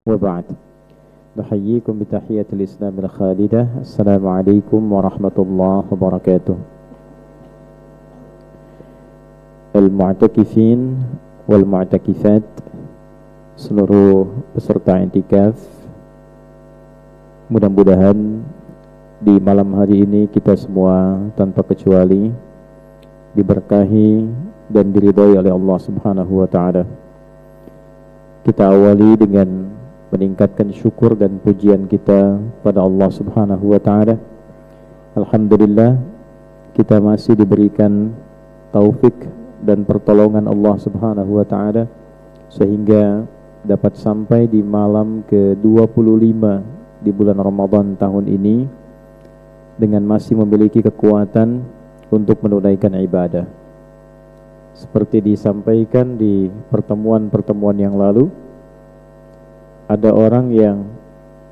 وبعد نحييكم بتحية الإسلام الخالدة السلام عليكم ورحمة الله وبركاته. Al-Mu'takifin wal-Mu'takifat, seluruh peserta i'tikaf, mudah-mudahan di malam hari ini kita semua tanpa kecuali diberkahi dan diridhai oleh Allah Subhanahu wa taala. Kita awali dengan meningkatkan syukur dan pujian kita pada Allah Subhanahu wa taala. Alhamdulillah, kita masih diberikan taufik dan pertolongan Allah Subhanahu wa taala sehingga dapat sampai di malam ke-25 di bulan Ramadan tahun ini dengan masih memiliki kekuatan untuk menunaikan ibadah. Seperti disampaikan di pertemuan-pertemuan yang lalu, ada orang yang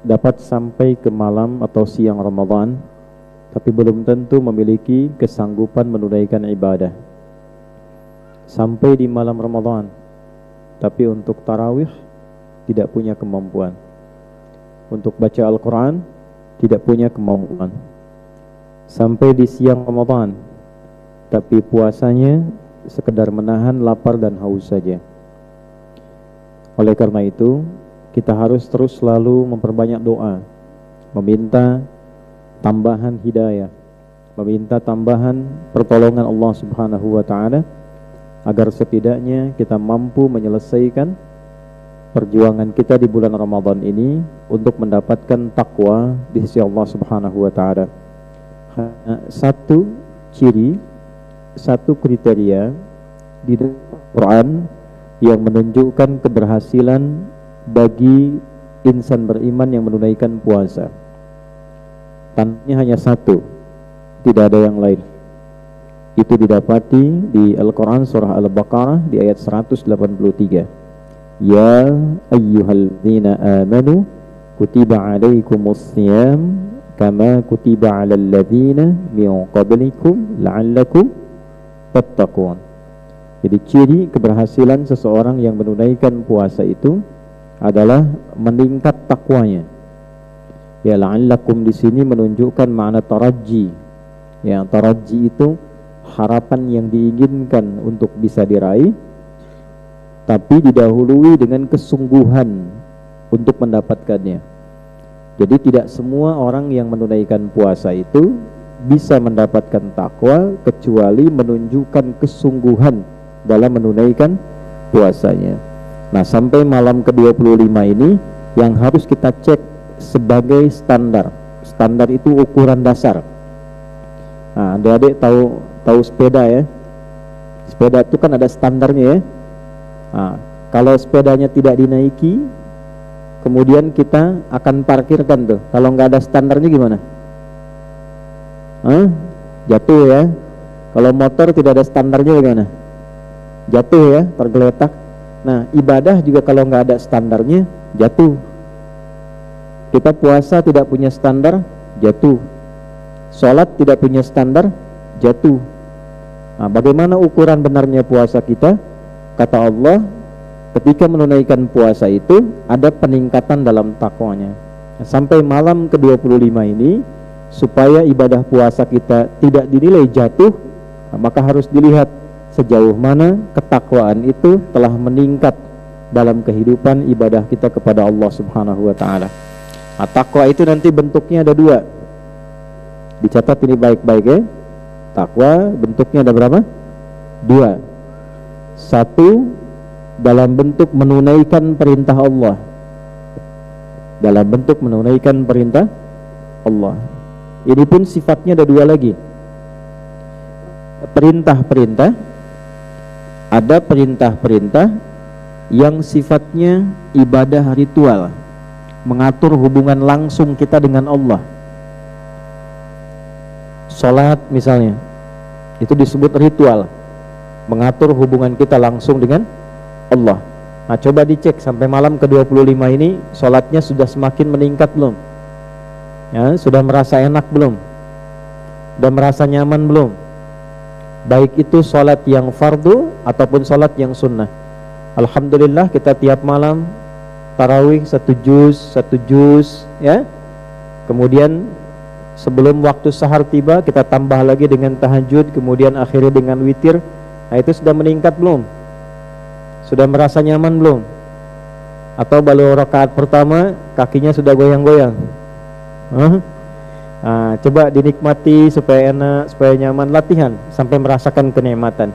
dapat sampai ke malam atau siang Ramadan tapi belum tentu memiliki kesanggupan menunaikan ibadah. Sampai di malam Ramadan tapi untuk tarawih tidak punya kemampuan. Untuk baca Al-Quran tidak punya kemampuan. Sampai di siang Ramadan tapi puasanya sekedar menahan lapar dan haus saja. Oleh karena itu, kita harus terus selalu memperbanyak doa, meminta tambahan hidayah, meminta tambahan pertolongan Allah Subhanahu wa taala agar setidaknya kita mampu menyelesaikan perjuangan kita di bulan Ramadan ini untuk mendapatkan takwa di sisi Allah Subhanahu wa taala. Satu ciri, satu kriteria di Al-Quran yang menunjukkan keberhasilan bagi insan beriman yang menunaikan puasa. Tandanya hanya satu, tidak ada yang lain. Itu didapati di Al-Quran surah Al-Baqarah di ayat 183. Ya ayyuhalladzina amanu kutiba alaikumus siyam kama kutiba alal ladzina min qablikum la'allakum tattaqun. Jadi ciri keberhasilan seseorang yang menunaikan puasa itu adalah meningkat takwanya. Ya, la'allakum di sini menunjukkan makna taraji. Ya, taraji itu harapan yang diinginkan untuk bisa diraih, tapi didahului dengan kesungguhan untuk mendapatkannya. Jadi tidak semua orang yang menunaikan puasa itu bisa mendapatkan takwa kecuali menunjukkan kesungguhan dalam menunaikan puasanya. Nah, sampai malam ke-25 ini yang harus kita cek sebagai standar. Standar itu ukuran dasar. Nah, adik-adik tahu sepeda ya. Sepeda itu kan ada standarnya ya. Nah, kalau sepedanya tidak dinaiki, kemudian kita akan parkirkan tuh. Kalau nggak ada standarnya gimana? Jatuh ya. Kalau motor tidak ada standarnya gimana? Jatuh ya, tergeletak. Nah, ibadah juga kalau nggak ada standarnya, jatuh. Kita puasa tidak punya standar, jatuh. Sholat tidak punya standar, jatuh. Nah, bagaimana ukuran benarnya puasa kita? Kata Allah, ketika menunaikan puasa itu ada peningkatan dalam takwanya. Sampai malam ke-25 ini, supaya ibadah puasa kita tidak dinilai jatuh, maka harus dilihat sejauh mana ketakwaan itu telah meningkat dalam kehidupan ibadah kita kepada Allah Subhanahu wa taala. Nah, takwa itu nanti bentuknya ada dua. Dicatat ini baik-baik ya. Takwa bentuknya ada berapa? Dua. Satu, dalam bentuk menunaikan perintah Allah. Dalam bentuk menunaikan perintah Allah. Ini pun sifatnya ada dua lagi. Perintah-perintah. Ada perintah-perintah yang sifatnya ibadah ritual, mengatur hubungan langsung kita dengan Allah. Salat misalnya, itu disebut ritual, mengatur hubungan kita langsung dengan Allah. Nah, coba dicek sampai malam ke-25 ini salatnya sudah semakin meningkat belum? Ya, sudah merasa enak belum? Sudah merasa nyaman belum? Baik itu salat yang fardu ataupun salat yang sunnah. Alhamdulillah kita tiap malam tarawih satu juz ya. Kemudian sebelum waktu sahar tiba kita tambah lagi dengan tahajud, kemudian akhirnya dengan witir. Nah, itu sudah meningkat belum? Sudah merasa nyaman belum? Atau baru rakaat pertama kakinya sudah goyang-goyang? Nah, coba dinikmati supaya enak, supaya nyaman, latihan sampai merasakan kenikmatan.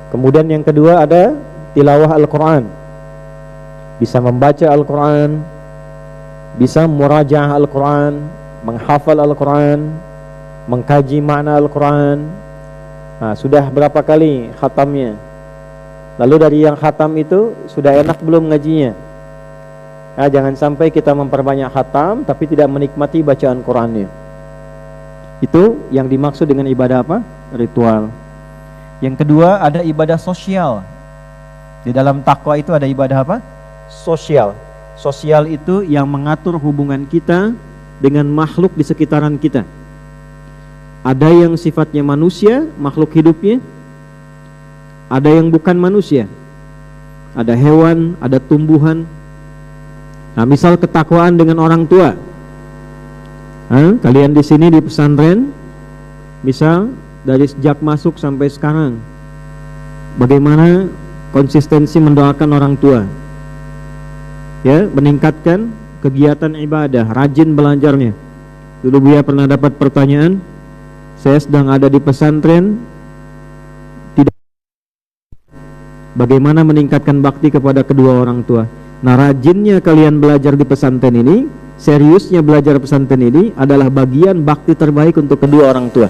Kemudian yang kedua ada tilawah Al-Quran. Bisa membaca Al-Quran, bisa murajaah Al-Quran, menghafal Al-Quran, mengkaji makna Al-Quran. Nah, sudah berapa kali khatamnya? Lalu dari yang khatam itu sudah enak belum ngajinya? Nah, jangan sampai kita memperbanyak khatam tapi tidak menikmati bacaan Qurannya. Itu yang dimaksud dengan ibadah apa? Ritual. Yang kedua ada ibadah sosial. Di dalam takwa itu ada ibadah apa? Sosial. Sosial itu yang mengatur hubungan kita dengan makhluk di sekitaran kita. Ada yang sifatnya manusia, makhluk hidupnya. Ada yang bukan manusia. Ada hewan, ada tumbuhan. Nah, misal ketakwaan dengan orang tua. Kalian di sini di pesantren, misal dari sejak masuk sampai sekarang, bagaimana konsistensi mendoakan orang tua? Ya, meningkatkan kegiatan ibadah, rajin belajarnya. Dulu Buya pernah dapat pertanyaan, saya sedang ada di pesantren, tidak, bagaimana meningkatkan bakti kepada kedua orang tua? Nah, rajinnya kalian belajar di pesantren ini, seriusnya belajar pesantren ini adalah bagian bakti terbaik untuk kedua orang tua.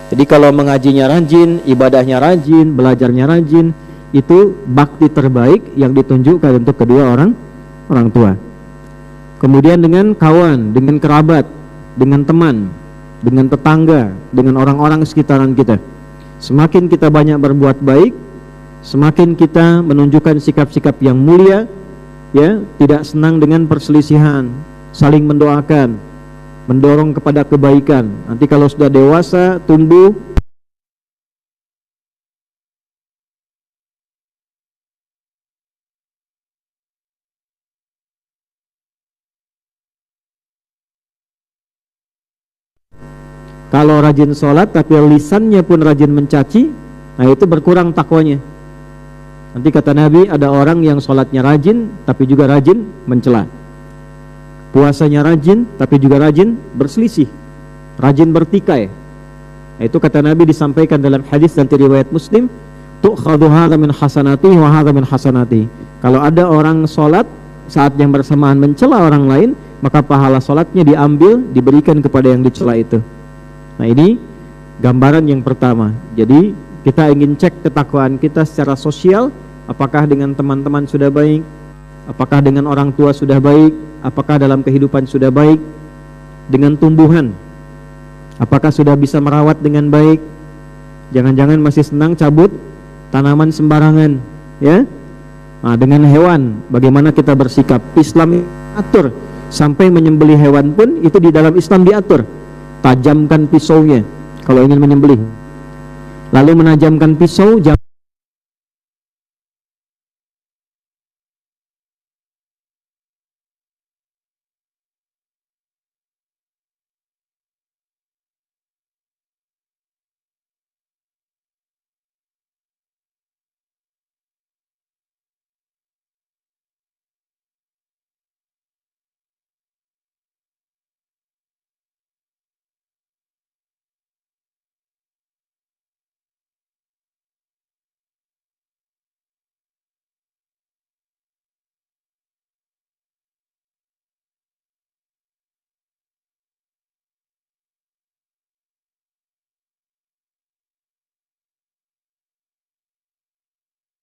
Jadi kalau mengajinya rajin, ibadahnya rajin, belajarnya rajin, itu bakti terbaik yang ditunjukkan untuk kedua orang tua. Kemudian dengan kawan, dengan kerabat, dengan teman, dengan tetangga, dengan orang-orang sekitaran kita. Semakin kita banyak berbuat baik, semakin kita menunjukkan sikap-sikap yang mulia, ya, tidak senang dengan perselisihan, saling mendoakan, mendorong kepada kebaikan. Nanti kalau sudah dewasa, tumbuh, kalau rajin sholat tapi lisannya pun rajin mencaci, nah itu berkurang takwanya. Nanti kata Nabi, ada orang yang sholatnya rajin tapi juga rajin mencela, puasanya rajin tapi juga rajin berselisih, rajin bertikai. Nah, itu kata Nabi disampaikan dalam hadis dan riwayat Muslim, tu'khadhu hadza min hasanati wa hadza min hasanati. Kalau ada orang sholat saat yang bersamaan mencela orang lain, maka pahala sholatnya diambil, diberikan kepada yang dicela itu. Nah, ini gambaran yang pertama. Jadi kita ingin cek ketakwaan kita secara sosial, apakah dengan teman-teman sudah baik, apakah dengan orang tua sudah baik, apakah dalam kehidupan sudah baik, dengan tumbuhan, apakah sudah bisa merawat dengan baik. Jangan-jangan masih senang cabut tanaman sembarangan, ya. Nah, dengan hewan, bagaimana kita bersikap? Islam atur, sampai menyembelih hewan pun itu di dalam Islam diatur. Tajamkan pisaunya kalau ingin menyembelih, lalu menajamkan pisau, jangan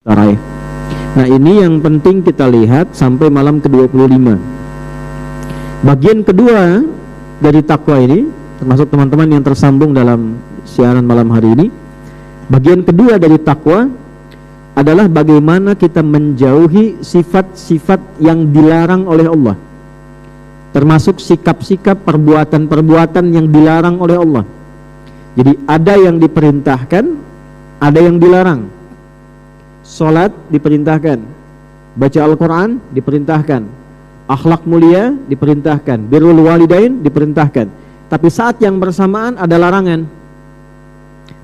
tarai. Nah, ini yang penting kita lihat sampai malam ke-25. Bagian kedua dari takwa ini, termasuk teman-teman yang tersambung dalam siaran malam hari ini, bagian kedua dari takwa adalah bagaimana kita menjauhi sifat-sifat yang dilarang oleh Allah, termasuk sikap-sikap, perbuatan-perbuatan yang dilarang oleh Allah. Jadi ada yang diperintahkan, ada yang dilarang. Salat diperintahkan, baca Al-Quran diperintahkan, Akhlak mulia diperintahkan, birrul walidain diperintahkan. Tapi saat yang bersamaan ada larangan.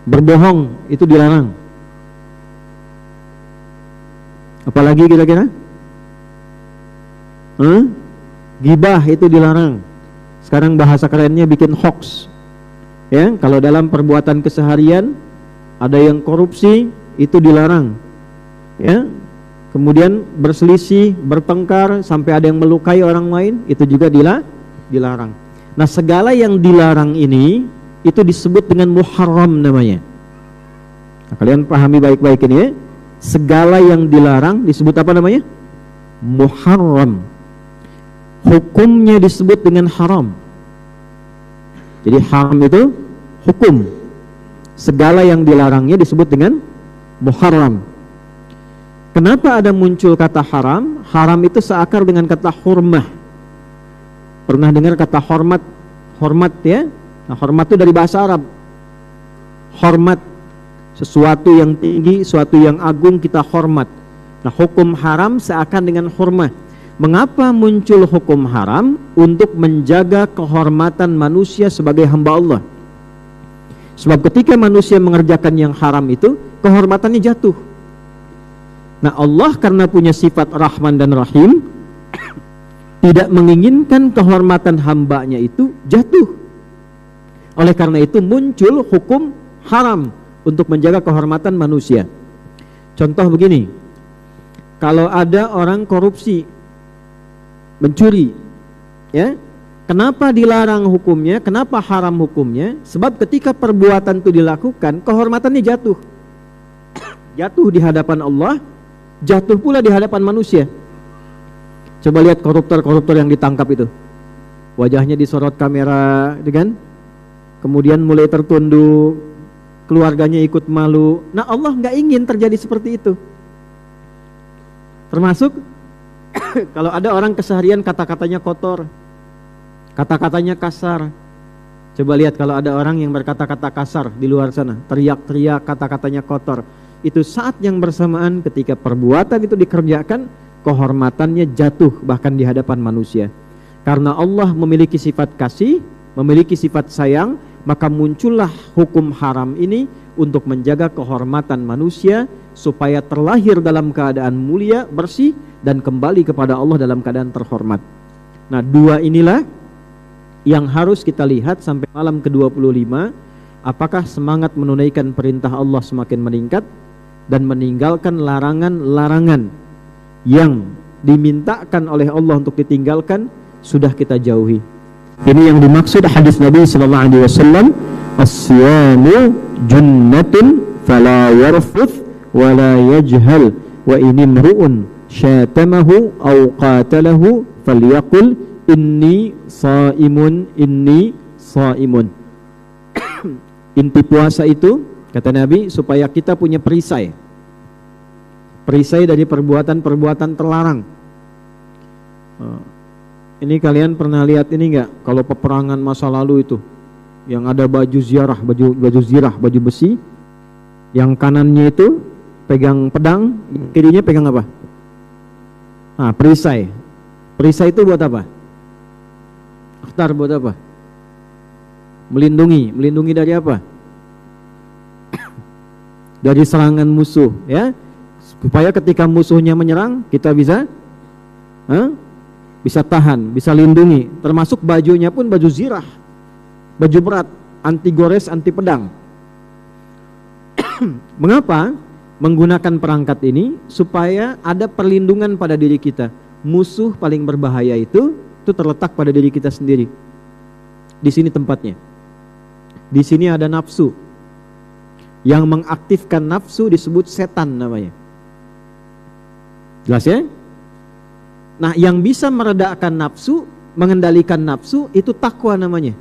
Berbohong itu dilarang. Apalagi kira-kira? Gibah itu dilarang. Sekarang bahasa kerennya bikin hoax. Ya, kalau dalam perbuatan keseharian ada yang korupsi itu dilarang. Ya. Kemudian berselisih, bertengkar sampai ada yang melukai orang lain itu juga dilarang. Nah, segala yang dilarang ini itu disebut dengan muharram namanya. Nah, kalian pahami baik-baik ini ya. Segala yang dilarang disebut apa namanya? Muharram. Hukumnya disebut dengan haram. Jadi haram itu hukum. Segala yang dilarangnya disebut dengan muharram. Kenapa ada muncul kata haram? Haram itu seakar dengan kata hurmah. Pernah dengar kata hormat? Hormat ya? Nah, hormat itu dari bahasa Arab. Hormat, sesuatu yang tinggi, sesuatu yang agung kita hormat. Nah, hukum haram seakan dengan hurmah. Mengapa muncul hukum haram? Untuk menjaga kehormatan manusia sebagai hamba Allah. Sebab ketika manusia mengerjakan yang haram itu, kehormatannya jatuh. Nah, Allah karena punya sifat Rahman dan Rahim tidak menginginkan kehormatan hambanya itu jatuh. Oleh karena itu muncul hukum haram untuk menjaga kehormatan manusia. Contoh begini, kalau ada orang korupsi, mencuri, ya, kenapa dilarang hukumnya? Kenapa haram hukumnya? Sebab ketika perbuatan itu dilakukan, kehormatannya jatuh. Jatuh di hadapan Allah, jatuh pula di hadapan manusia. Coba lihat koruptor-koruptor yang ditangkap itu. Wajahnya disorot kamera, kan? Kemudian mulai tertunduk, keluarganya ikut malu. Nah, Allah nggak ingin terjadi seperti itu. Termasuk kalau ada orang keseharian kata-katanya kotor, kata-katanya kasar. Coba lihat kalau ada orang yang berkata-kata kasar di luar sana, teriak-teriak, kata-katanya kotor. Itu saat yang bersamaan ketika perbuatan itu dikerjakan, kehormatannya jatuh bahkan di hadapan manusia. Karena Allah memiliki sifat kasih, memiliki sifat sayang, maka muncullah hukum haram ini untuk menjaga kehormatan manusia supaya terlahir dalam keadaan mulia, bersih, dan kembali kepada Allah dalam keadaan terhormat. Nah, dua inilah yang harus kita lihat sampai malam ke-25. Apakah semangat menunaikan perintah Allah semakin meningkat dan meninggalkan larangan-larangan yang dimintakan oleh Allah untuk ditinggalkan sudah kita jauhi. Ini yang dimaksud hadis Nabi sallallahu alaihi wasallam, as-siyamu junnatun fala yarfuth wa la yajhal wa in imru'un syatamahu aw qatalahu falyaqul inni shaimun inni shaimun. Inti puasa itu kata Nabi supaya kita punya perisai. Perisai dari perbuatan-perbuatan terlarang. Ini kalian pernah lihat ini enggak? Kalau peperangan masa lalu itu yang ada baju ziarah, baju zirah, baju besi, yang kanannya itu pegang pedang, kirinya pegang apa? Nah, perisai. Perisai itu buat apa? Akhtar buat apa? Melindungi dari apa? Dari serangan musuh, ya. Supaya ketika musuhnya menyerang, kita bisa bisa tahan, bisa lindungi. Termasuk bajunya pun baju zirah, baju berat, anti gores, anti pedang. Mengapa menggunakan perangkat ini? Supaya ada perlindungan pada diri kita. Musuh paling berbahaya itu terletak pada diri kita sendiri. Di sini tempatnya. Di sini ada nafsu. Yang mengaktifkan nafsu disebut setan namanya. Jelas ya? Nah, yang bisa meredakan nafsu, mengendalikan nafsu itu takwa namanya.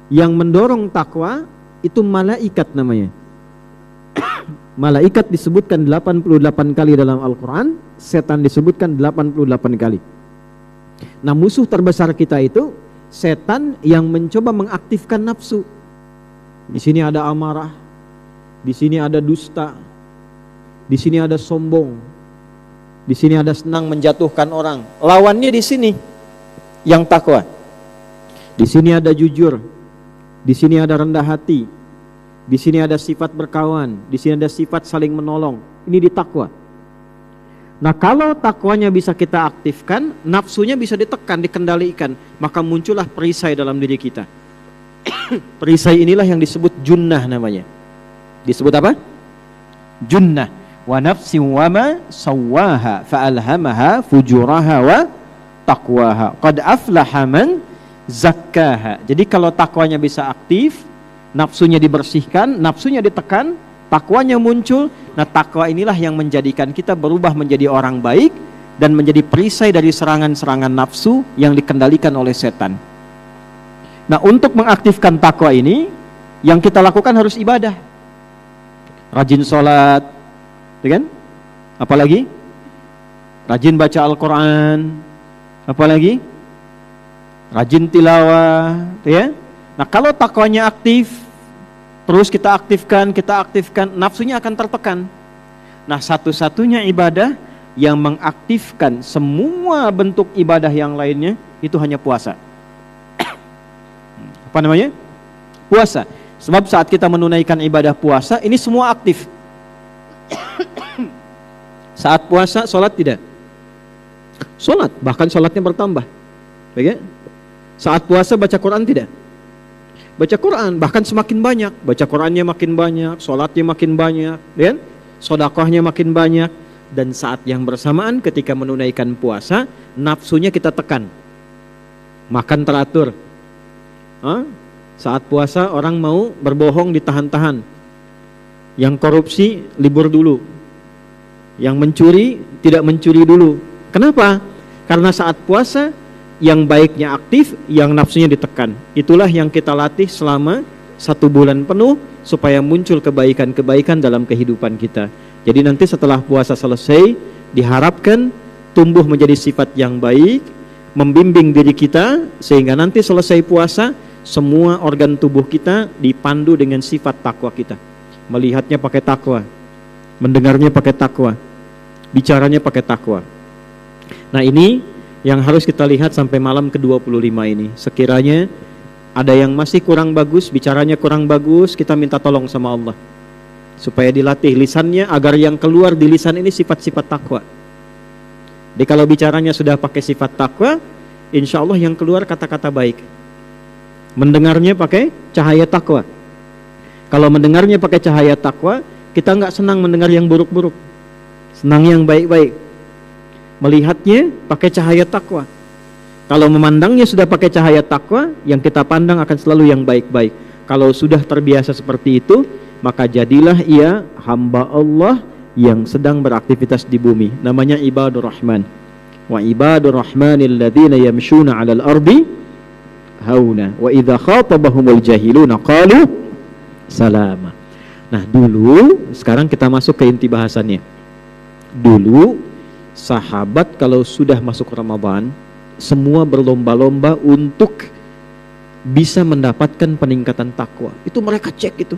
Yang mendorong takwa itu malaikat namanya. Malaikat disebutkan 88 kali dalam Al-Quran, setan disebutkan 88 kali. Nah, musuh terbesar kita itu setan yang mencoba mengaktifkan nafsu. Di sini ada amarah, di sini ada dusta, di sini ada sombong, Di sini ada senang menjatuhkan orang. Lawannya di sini yang takwa. Di sini ada jujur. Di sini ada rendah hati. Di sini ada sifat berkawan. Di sini ada sifat saling menolong. Ini di takwa. Nah, kalau takwanya bisa kita aktifkan, nafsunya bisa ditekan, dikendalikan, maka muncullah perisai dalam diri kita. Perisai inilah yang disebut junnah namanya. Disebut apa? Junnah. Wa nafsin wa ma sawwaha fa'alhamaha fujuraha wa taqwaha qad aflaha man zakkaha. Jadi kalau takwanya bisa aktif, nafsunya dibersihkan, nafsunya ditekan, takwanya muncul. Nah, takwa inilah yang menjadikan kita berubah menjadi orang baik dan menjadi perisai dari serangan-serangan nafsu yang dikendalikan oleh setan. Nah, untuk mengaktifkan takwa ini, yang kita lakukan harus ibadah. Rajin sholat, kan? Apalagi? Rajin baca Al-Quran, apalagi? Rajin tilawah, ya? Nah, kalau takwanya aktif, terus kita aktifkan, nafsunya akan tertekan. Nah, satu-satunya ibadah yang mengaktifkan semua bentuk ibadah yang lainnya itu hanya puasa. Apa namanya? Puasa. Sebab saat kita menunaikan ibadah puasa, ini semua aktif. Saat puasa, sholat tidak? Sholat, bahkan sholatnya bertambah. Baik? Saat puasa baca Quran tidak? Baca Quran, bahkan semakin banyak. Baca Qurannya makin banyak, sholatnya makin banyak, kan? Sedekahnya makin banyak. Dan saat yang bersamaan ketika menunaikan puasa, nafsunya kita tekan. Makan teratur. Saat puasa orang mau berbohong ditahan-tahan. Yang korupsi libur dulu. Yang mencuri tidak mencuri dulu. Kenapa? Karena saat puasa yang baiknya aktif, yang nafsunya ditekan. Itulah yang kita latih selama 1 bulan penuh supaya muncul kebaikan-kebaikan dalam kehidupan kita. Jadi nanti setelah puasa selesai, diharapkan tumbuh menjadi sifat yang baik, membimbing diri kita sehingga nanti selesai puasa semua organ tubuh kita dipandu dengan sifat takwa kita. Melihatnya pakai takwa, mendengarnya pakai takwa, bicaranya pakai takwa. Nah, ini yang harus kita lihat sampai malam ke-25 ini. Sekiranya ada yang masih kurang bagus, bicaranya kurang bagus, kita minta tolong sama Allah supaya dilatih lisannya agar yang keluar di lisan ini sifat-sifat takwa. Jadi kalau bicaranya sudah pakai sifat takwa, insya Allah yang keluar kata-kata baik. Mendengarnya pakai cahaya takwa. Kalau mendengarnya pakai cahaya takwa, kita nggak senang mendengar yang buruk-buruk, senang yang baik-baik. Melihatnya pakai cahaya takwa. Kalau memandangnya sudah pakai cahaya takwa, yang kita pandang akan selalu yang baik-baik. Kalau sudah terbiasa seperti itu, maka jadilah ia hamba Allah yang sedang beraktivitas di bumi. Namanya ibadur rahman. Wa ibadur rahmanil ladzina yamshuna 'alal ardi hauna wa idza khatabahumul jahiluna qalu salama. Nah, dulu, sekarang kita masuk ke inti bahasannya. Dulu sahabat kalau sudah masuk Ramadan, semua berlomba-lomba untuk bisa mendapatkan peningkatan takwa. Itu mereka cek itu.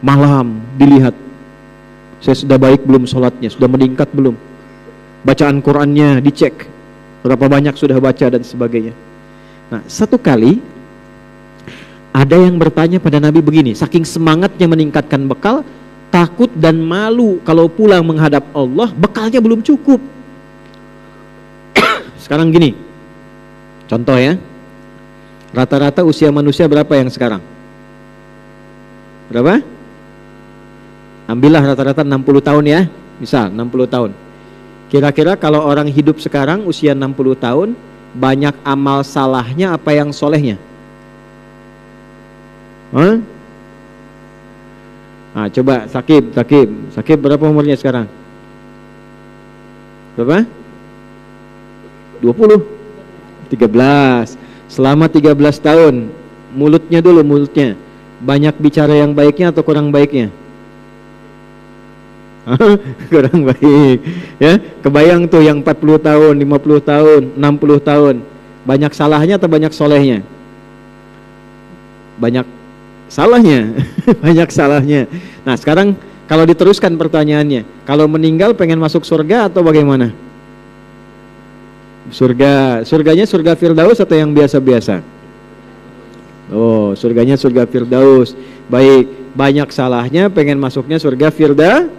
Malam dilihat, saya sudah baik belum sholatnya, sudah meningkat belum, bacaan Qurannya dicek, berapa banyak sudah baca dan sebagainya. Nah, satu kali ada yang bertanya pada Nabi begini, saking semangatnya meningkatkan bekal, takut dan malu kalau pulang menghadap Allah, bekalnya belum cukup. Sekarang gini, contoh ya, rata-rata usia manusia berapa yang sekarang? Berapa? Ambillah rata-rata 60 tahun ya, misal 60 tahun. Kira-kira kalau orang hidup sekarang usia 60 tahun, banyak amal salahnya apa yang solehnya? Nah, coba Sakib berapa umurnya sekarang? Berapa? 20? 13. Selama 13 tahun, mulutnya banyak bicara yang baiknya atau kurang baiknya? Kurang baik ya. Kebayang tuh yang 40 tahun, 50 tahun, 60 tahun, banyak salahnya atau banyak solehnya? Banyak salahnya. Banyak salahnya. Nah, sekarang Kalau diteruskan pertanyaannya, kalau meninggal pengen masuk surga atau bagaimana? Surganya surga Firdaus atau yang biasa-biasa? Oh, surganya surga Firdaus. Baik, banyak salahnya pengen masuknya surga Firdaus.